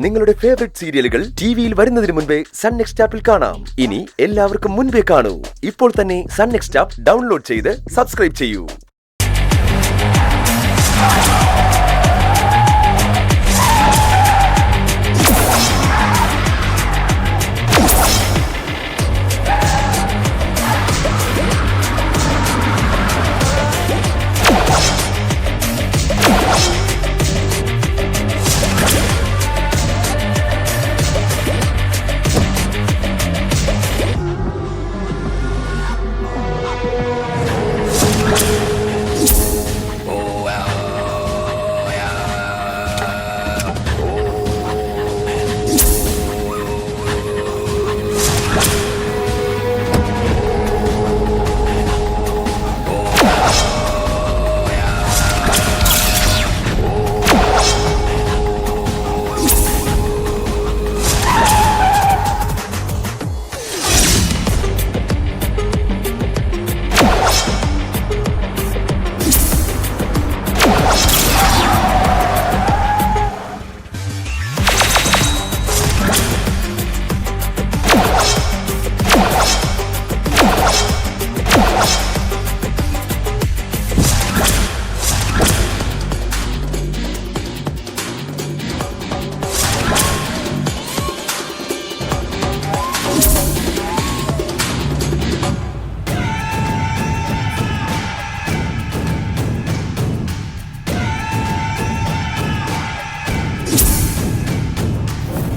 നിങ്ങളുടെ ഫേവറേറ്റ് സീരിയലുകൾ ടിവിയിൽ വരുന്നതിന് മുൻപേ സൺ നെക്സ്റ്റ് ആപ്പിൽ കാണാം. ഇനി എല്ലാവർക്കും മുൻപേ കാണൂ. ഇപ്പോൾ തന്നെ സൺ നെക്സ്റ്റ് ആപ്പ് ഡൗൺലോഡ് ചെയ്ത് സബ്സ്ക്രൈബ് ചെയ്യൂ.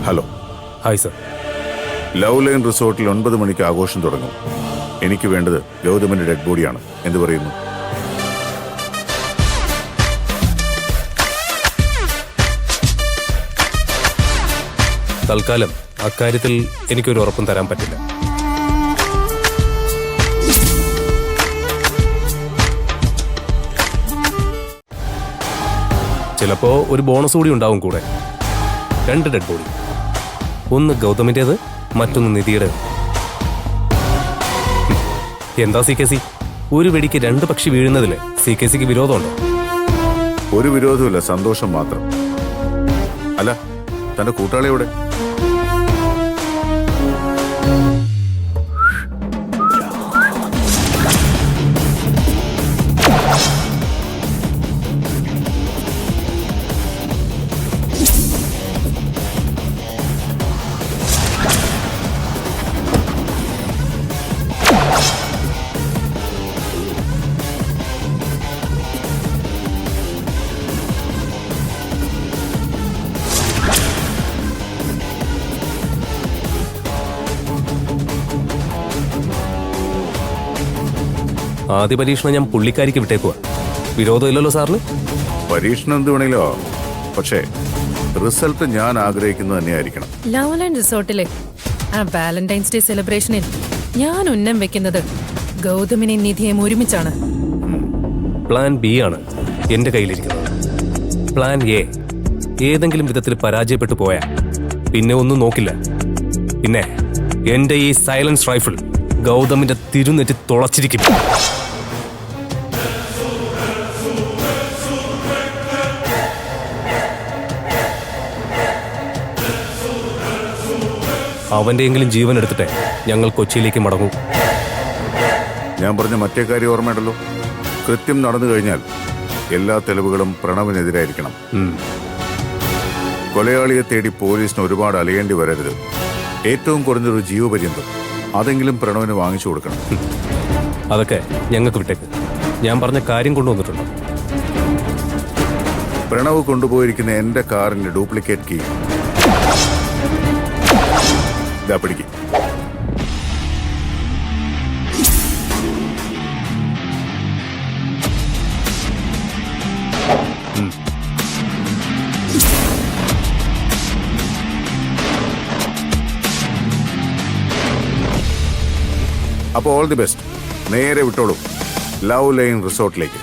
Hello. Hi sir. Love line റിസോർട്ടിൽ 9 മണിക്ക് ആഘോഷം തുടങ്ങും. എനിക്ക് വേണ്ടത് ഗൗതമിന്റെ ഡെഡ് ബോഡിയാണ്. എന്ത് പറയുന്നു? തൽക്കാലം അക്കാര്യത്തിൽ എനിക്കൊരു ഉറപ്പും തരാൻ പറ്റില്ല. ചിലപ്പോ ഒരു ബോണസ് കൂടി ഉണ്ടാവും കൂടെ. 2 ഡെഡ് ബോഡി, ഒന്ന് ഗൗതമിൻ്റെത്, മറ്റൊന്ന് നിധിയുടെ. എന്താ CKC, ഒരു വെടിക്ക് 2 പക്ഷി വീഴുന്നതില് CKCക്ക് വിരോധമുണ്ടോ? ഒരു വിരോധമില്ല, സന്തോഷം മാത്രം. അല്ല, തന്റെ കൂട്ടാളി എവിടെ? ആദ്യ പരീക്ഷണം ഞാൻ പുള്ളിക്കാരിക്ക് വിട്ടേക്കുക. വിരോധമില്ലല്ലോ സാറിന്? പരീക്ഷണം എന്ത് വേണേലോ, പക്ഷേ റിസൾട്ട് ഞാൻ ആഗ്രഹിക്കുന്നത് തന്നെയായിരിക്കണം. ലവ് ലൈൻ റിസോർട്ടിലെ ആ വാലന്റൈൻസ് ഡേ സെലിബ്രേഷനിൽ ഞാൻ ഉന്നം വെക്കുന്നത് ഗൗതമിനെയും നിധിയെയും ഒരുമിച്ചാണ്. പ്ലാൻ B ആണ് എന്റെ കയ്യിലിരിക്കുന്നത്. പ്ലാൻ A ഏതെങ്കിലും വിധത്തിൽ പരാജയപ്പെട്ടു പോയാ പിന്നെ ഒന്നും നോക്കില്ല. പിന്നെ എന്റെ ഈ സൈലൻസ് റൈഫിൾ ഗൗതമിന്റെ തിരുനെറ്റി തുളച്ചിരിക്കും. അവന്റെയെങ്കിലും ജീവൻ എടുത്തിട്ടെ ഞങ്ങൾ കൊച്ചിയിലേക്ക് മടങ്ങൂ. ഞാൻ പറഞ്ഞ മറ്റേ കാര്യം ഓർമ്മയുണ്ടല്ലോ, കൃത്യം നടന്നു കഴിഞ്ഞാൽ എല്ലാ തെളിവുകളും പ്രണവിനെതിരായിരിക്കണം. കൊലയാളിയെ തേടി പോലീസിന് ഒരുപാട് അലയേണ്ടി വരരുത്. ഏറ്റവും കുറഞ്ഞൊരു ജീവപര്യന്തം അതെങ്കിലും പ്രണവിന് വാങ്ങിച്ചു കൊടുക്കണം. അതൊക്കെ ഞങ്ങൾക്ക് വിട്ടേക്ക്. ഞാൻ പറഞ്ഞ കാര്യം കൊണ്ടുവന്നിട്ടുണ്ട്. പ്രണവ് കൊണ്ടുപോയിരിക്കുന്ന എന്റെ കാറിന്റെ ഡ്യൂപ്ലിക്കേറ്റ് കീ ഇതാ, പിടിക്ക്. അപ്പോൾ ഓൾ ദി ബെസ്റ്റ്. നേരെ വിട്ടോളൂ ലവ് ലൈൻ റിസോർട്ടിലേക്ക്.